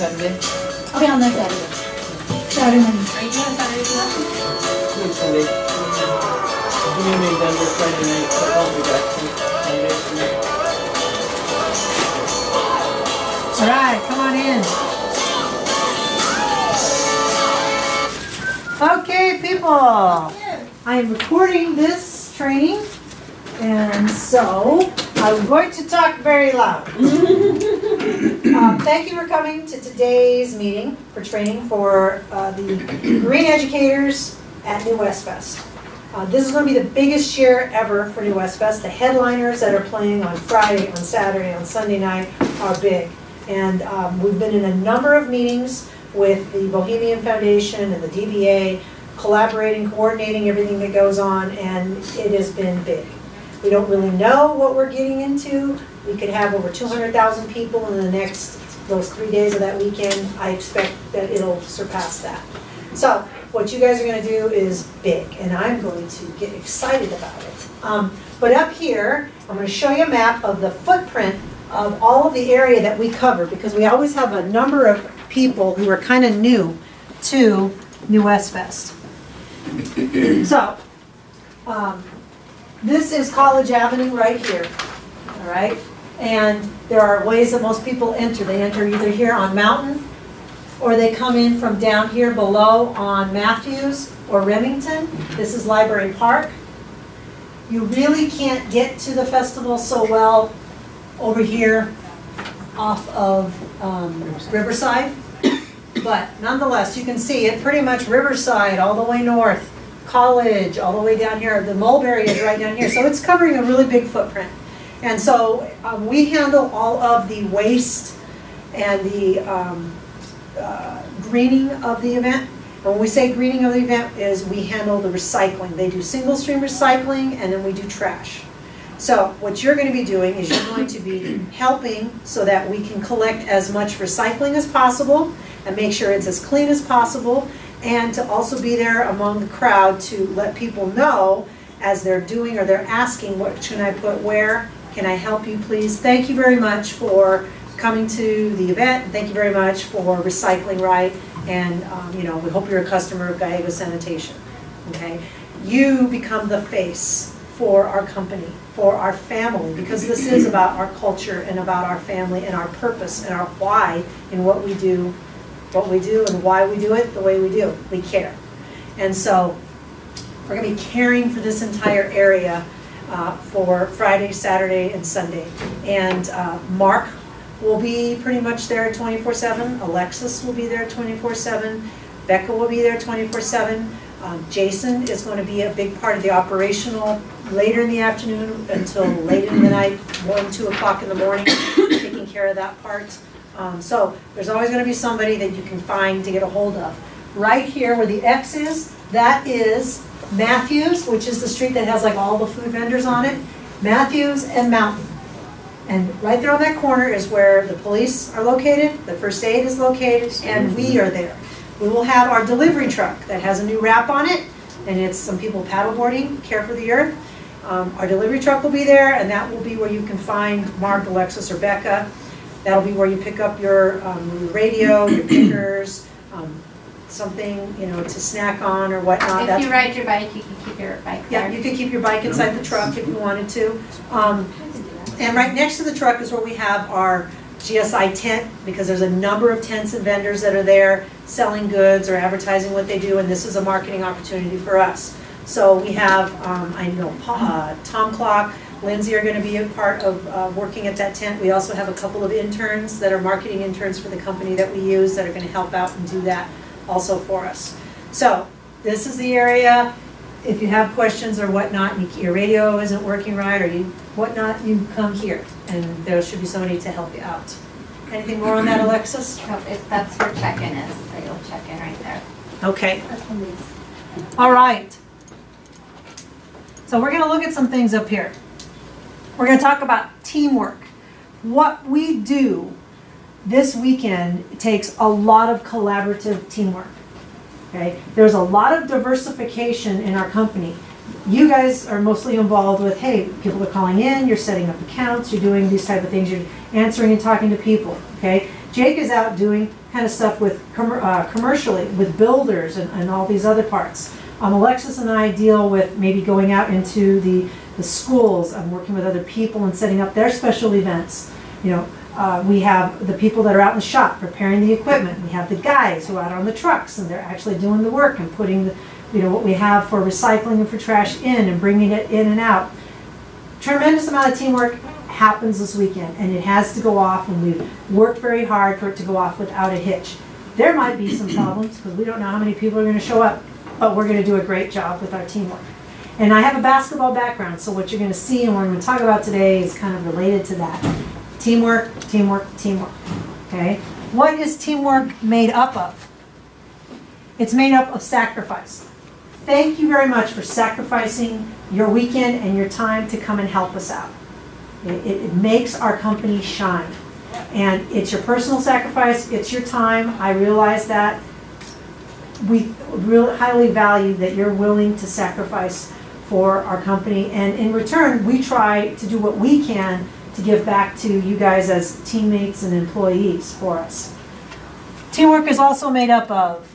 Saturday? I'll be on there Saturday. Saturday morning. Are you doing Saturday too? Doing Sunday. Doing in Denver Friday night, so I'll be back Sunday. All right, come on in. Okay, people. I am recording this training, and so I'm going to talk very loud. Thank you for coming to today's meeting for training for the Green Educators at NewWest Fest. This is going to be the biggest year ever for NewWest Fest. The headliners that are playing on Friday, on Saturday, on Sunday night are big. And we've been in a number of meetings with the Bohemian Foundation and the DBA, collaborating, coordinating everything that goes on, and it has been big. We don't really know what we're getting into. We could have over 200,000 people in the next, those 3 days of that weekend. I expect that it'll surpass that. So what you guys are going to do is big, and I'm going to get excited about it. But up here, I'm going to show you a map of the footprint of all of the area that we cover, because we always have a number of people who are kind of new to NewWest Fest. So, this is College Avenue right here, all right? And there are ways that most people enter. They enter either here on Mountain, or they come in from down here below on Matthews or Remington. This is Library Park. You really can't get to the festival so well over here off of Riverside. But nonetheless, you can see it pretty much Riverside all the way north, College all the way down here. The Mulberry is right down here. So it's covering a really big footprint. And so we handle all of the waste and the greening of the event. And when we say greening of the event is we handle the recycling. They do single stream recycling, and then we do trash. So what you're going to be doing is you're going to be helping so that we can collect as much recycling as possible and make sure it's as clean as possible, and to also be there among the crowd to let people know as they're doing or they're asking, what should I put where? Can I help you, please? Thank you very much for coming to the event. Thank you very much for recycling right. And you know, we hope you're a customer of Gallegos Sanitation. Okay, you become the face for our company, for our family, because this is about our culture and about our family and our purpose and our why in what we do and why we do it the way we do. We care. And so we're going to be caring for this entire area for Friday, Saturday, and Sunday. And Mark will be pretty much there 24/7. Alexis will be there 24/7. Becca will be there 24/7. Jason is going to be a big part of the operational later in the afternoon until late in the night, 1, 2 o'clock in the morning, taking care of that part. So there's always going to be somebody that you can find to get a hold of. Right here where the X is, that is Matthews, which is the street that has like all the food vendors on it. Matthews and Mountain. And right there on that corner is where the police are located, the first aid is located, and we are there. We will have our delivery truck that has a new wrap on it, and it's some people paddleboarding, Care for the Earth. Our delivery truck will be there, and that will be where you can find Mark, Alexis, or Becca. That'll be where you pick up your radio, your pickers, something, you know, to snack on or whatnot. If you ride your bike, you can keep your bike there. Yeah, you could keep your bike inside the truck if you wanted to. And right next to the truck is where we have our GSI tent, because there's a number of tents and vendors that are there selling goods or advertising what they do, and this is a marketing opportunity for us. So we have, I know Tom Clock, Lindsay are going to be a part of working at that tent. We also have a couple of interns that are marketing interns for the company that we use that are going to help out and do that also for us. So this is the area. If you have questions or whatnot, your radio isn't working right or whatnot, you come here and there should be somebody to help you out. Anything more on that, Alexis? No, that's where check-in is, so you'll check in right there. Okay. All right. So we're going to look at some things up here. We're going to talk about teamwork. What we do this weekend takes a lot of collaborative teamwork. Okay? There's a lot of diversification in our company. You guys are mostly involved with, hey, people are calling in, you're setting up accounts, you're doing these type of things, you're answering and talking to people. Okay? Jake is out doing kind of stuff with commercially with builders and all these other parts. Alexis and I deal with maybe going out into the schools. I'm working with other people and setting up their special events. You know, we have the people that are out in the shop preparing the equipment. We have the guys who are out on the trucks and they're actually doing the work and putting the, you know, what we have for recycling and for trash in and bringing it in and out. Tremendous amount of teamwork happens this weekend, and it has to go off, and we've worked very hard for it to go off without a hitch. There might be some problems because we don't know how many people are going to show up, but we're going to do a great job with our teamwork. And I have a basketball background, so what you're going to see and what we're going to talk about today is kind of related to that. Teamwork, teamwork, teamwork. Okay? What is teamwork made up of? It's made up of sacrifice. Thank you very much for sacrificing your weekend and your time to come and help us out. It makes our company shine. And it's your personal sacrifice, it's your time. I realize that. We really highly value that you're willing to sacrifice for our company. And in return, we try to do what we can to give back to you guys as teammates and employees for us. Teamwork is also made up of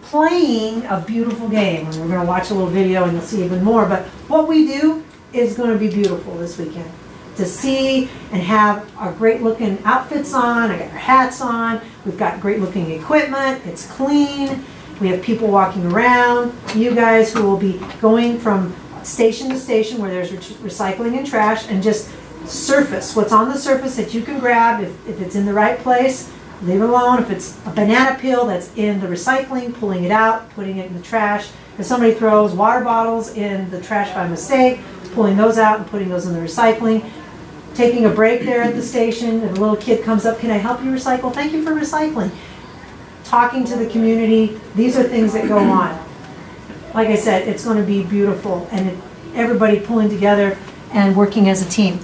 playing a beautiful game. And we're going to watch a little video and you'll see even more. But what we do is going to be beautiful this weekend. To see and have our great looking outfits on, I got our hats on, we've got great looking equipment, it's clean, we have people walking around, you guys who will be going from station to station where there's recycling and trash, and just surface what's on the surface that you can grab. If it's in the right place, leave it alone. If it's a banana peel that's in the recycling, pulling it out, putting it in the trash. If somebody throws water bottles in the trash by mistake, pulling those out and putting those in the recycling. Taking a break there at the station, if a little kid comes up, can I help you recycle? Thank you for recycling. Talking to the community, these are things that go on. Like I said, it's going to be beautiful, and everybody pulling together and working as a team.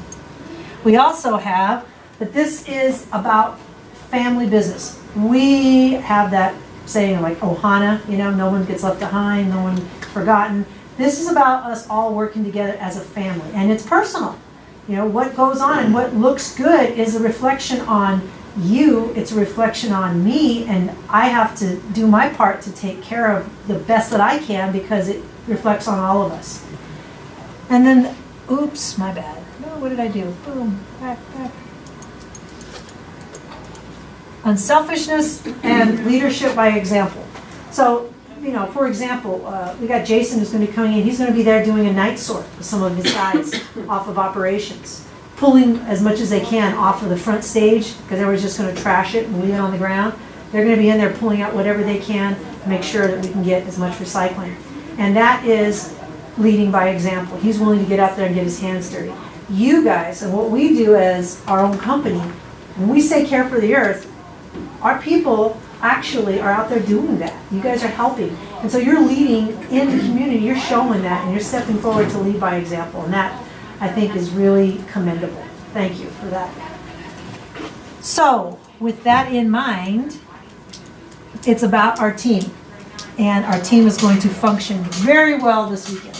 We also have that this is about family business. We have that saying like Ohana, you know, no one gets left behind, no one forgotten. This is about us all working together as a family, and it's personal. You know, what goes on and what looks good is a reflection on you, it's a reflection on me, and I have to do my part to take care of the best that I can because it reflects on all of us. And then, oops, my bad. No, what did I do? Boom, back. Unselfishness and leadership by example. So, you know, for example, we got Jason who's going to be coming in. He's going to be there doing a night sort with some of his guys off of operations, pulling as much as they can off of the front stage because they were just going to trash it and leave it on the ground. They're going to be in there pulling out whatever they can to make sure that we can get as much recycling. And that is leading by example. He's willing to get out there and get his hands dirty. You guys, and what we do as our own company, when we say care for the earth, our people actually are out there doing that. You guys are helping. And so you're leading in the community, you're showing that, and you're stepping forward to lead by example. And that, I think, is really commendable. Thank you for that. So, with that in mind, it's about our team. And our team is going to function very well this weekend.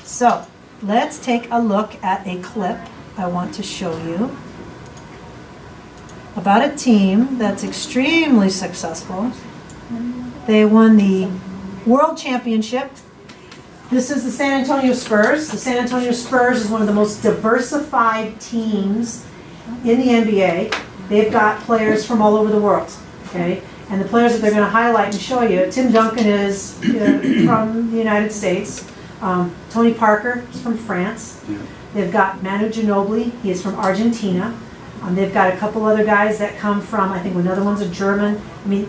So, let's take a look at a clip I want to show you about a team that's extremely successful. They won the World Championship. This is the San Antonio Spurs. The San Antonio Spurs is one of the most diversified teams in the NBA. They've got players from all over the world, okay? And the players that they're going to highlight and show you, Tim Duncan is from the United States. Tony Parker is from France. They've got Manu Ginobili, he is from Argentina. They've got a couple other guys that come from, I think another one's a German. I mean,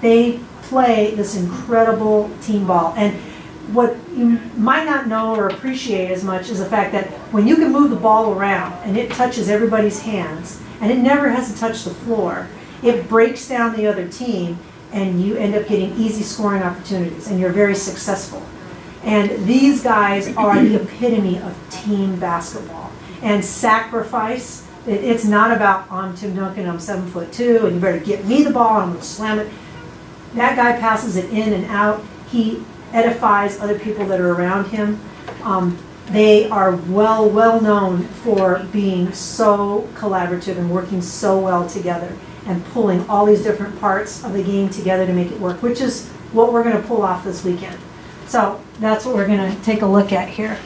they play this incredible team ball. And what you might not know or appreciate as much is the fact that when you can move the ball around and it touches everybody's hands and it never has to touch the floor, it breaks down the other team and you end up getting easy scoring opportunities and you're very successful. And these guys are the epitome of team basketball. And sacrifice. It's not about, I'm Tim Duncan, I'm 7'2", and you better get me the ball, and I'm going to slam it. That guy passes it in and out. He edifies other people that are around him. They are well known for being so collaborative and working so well together. and pulling all these different parts of the game together to make it work, which is what we're gonna pull off this weekend. So that's what we're gonna take a look at here.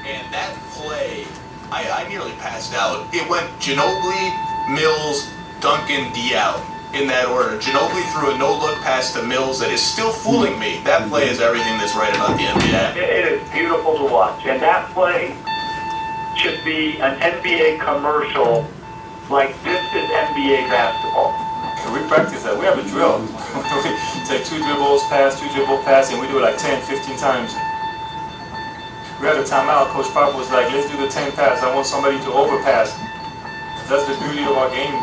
And that play, I nearly passed out. It went Ginobili, Mills, Duncan, Diallo in that order. Ginobili threw a no-look pass to Mills that is still fooling me. That play is everything that's right about the NBA. It is beautiful to watch, and that play should be an NBA commercial. Like, this is NBA basketball. We practice that. We have a drill. We take 2 dribbles, pass, 2 dribble, pass, and we do it like 10, 15 times. We had a timeout. Coach Pop was like, let's do the 10 pass. I want somebody to overpass. That's the beauty of our game.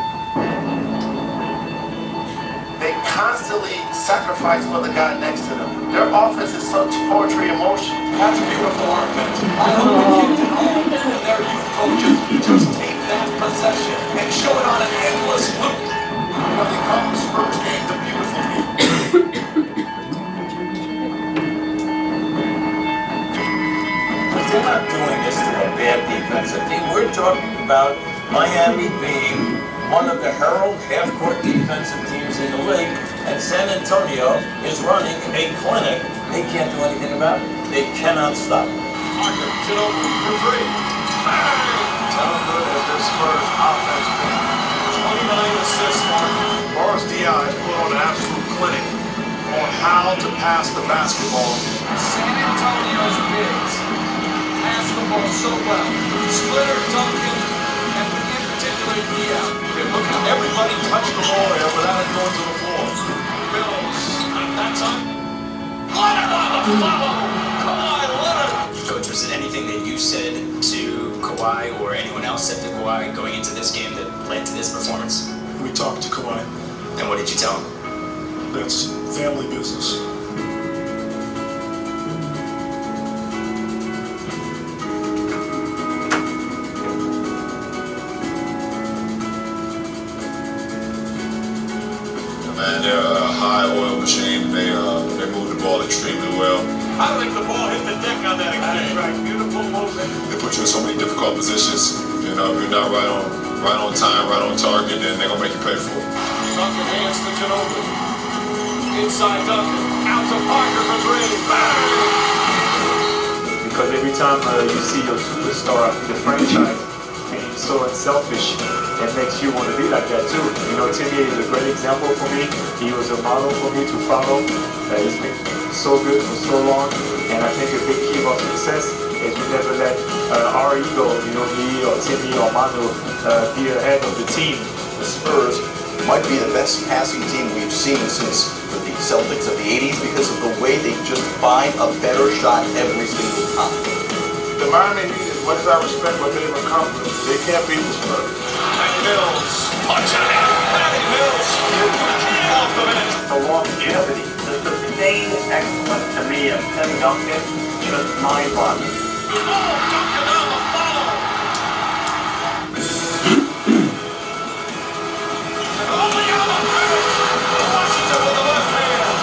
They constantly sacrifice for the guy next to them. Their offense is such poetry in motion. That's beautiful argument. I hope the kids and all of them and their youth coaches just take that possession and show it on an endless loop. When they call the Spurs game the beautiful game. But they're not doing this to a bad defensive team. We're talking about Miami being one of the herald half-court defensive teams in the league, and San Antonio is running a clinic. They can't do anything about it. They cannot stop it. Parker, Ginobili for 3. Bang! How good has this Spurs offense been? 29 assists, Mark. Boris Diaw has put on an absolute clinic on how to pass the basketball. San Antonio's bigs pass the ball so well. Splitter, Duncan, and in particular Diaw. Look at everybody touch the ball there without it going to the floor. Mills, that's up. Leonard on the follow. Kawhi Leonard. Coach, was it anything that you said to Kawhi or anyone else said to Kawhi going into this game that led to this performance? We talked to Kawhi. And what did you tell him? That's family business. Man, they're a high oil machine. They move the ball extremely well. I think the ball hit the deck on that exchange. Right, beautiful movement. They put you in so many difficult positions. You know, if you're not right on time, right on target, then they're gonna make you pay for it. Duncan hands to Ginobili. Inside Duncan, out to Parker for 3. Bang! Because every time you see your superstar in the franchise being so unselfish, it makes you want to be like that too. You know, Timmy is a great example for me. He was a model for me to follow. He's been so good for so long, and I think a big key of our success is we never let our ego, you know, me or Timmy or Manu, be ahead of the team. The Spurs might be the best passing team we've seen since the Celtics of the 80s because of the way they just find a better shot every single time. The Miami Heat, as much as I respect what they've accomplished, they can't beat the Spurs. Mills, punch it in. Patty Mills, off the bench. The longevity, the sustained excellence to me of Tim Duncan, just mind-boggling. Oh, Duncan on the follow. Only on the finish. Washington with the left hand.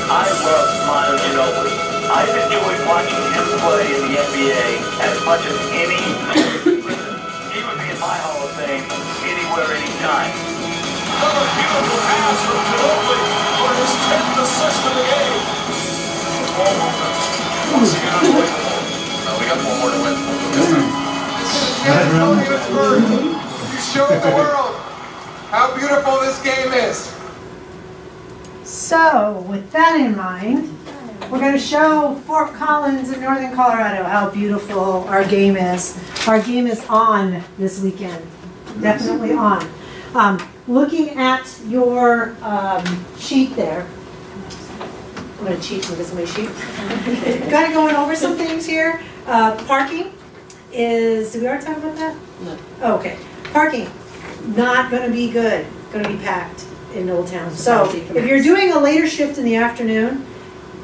I love Manu Ginobili. I've enjoyed watching him play in the NBA as much as any. He would be in my Hall of Fame anywhere, anytime. Another beautiful pass from Ginobili for his 10th assist of the game. Once again, unbelievable. We got 4 more to win. San Antonio Spurs, you showed the world how beautiful this game is. So, with that in mind, we're going to show Fort Collins in northern Colorado how beautiful our game is. Our game is on this weekend. Definitely on. Looking at your sheet there, I'm going to cheat and get somebody's sheet. Kind of going over some things here. Parking is, did we already talk about that? No. Okay. Parking, not going to be good. Going to be packed in Old Town. So if you're doing a later shift in the afternoon,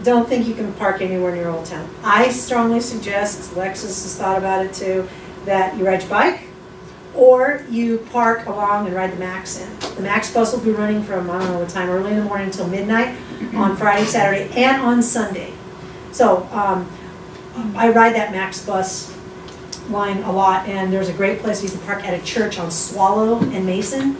don't think you can park anywhere near Old Town. I strongly suggest, Lexus has thought about it too, that you ride your bike or you park along and ride the Max in. The Max bus will be running from, I don't know what time, early in the morning until midnight on Friday, Saturday, and on Sunday. So I ride that Max bus line a lot, and there's a great place you can park at a church on Swallow and Mason.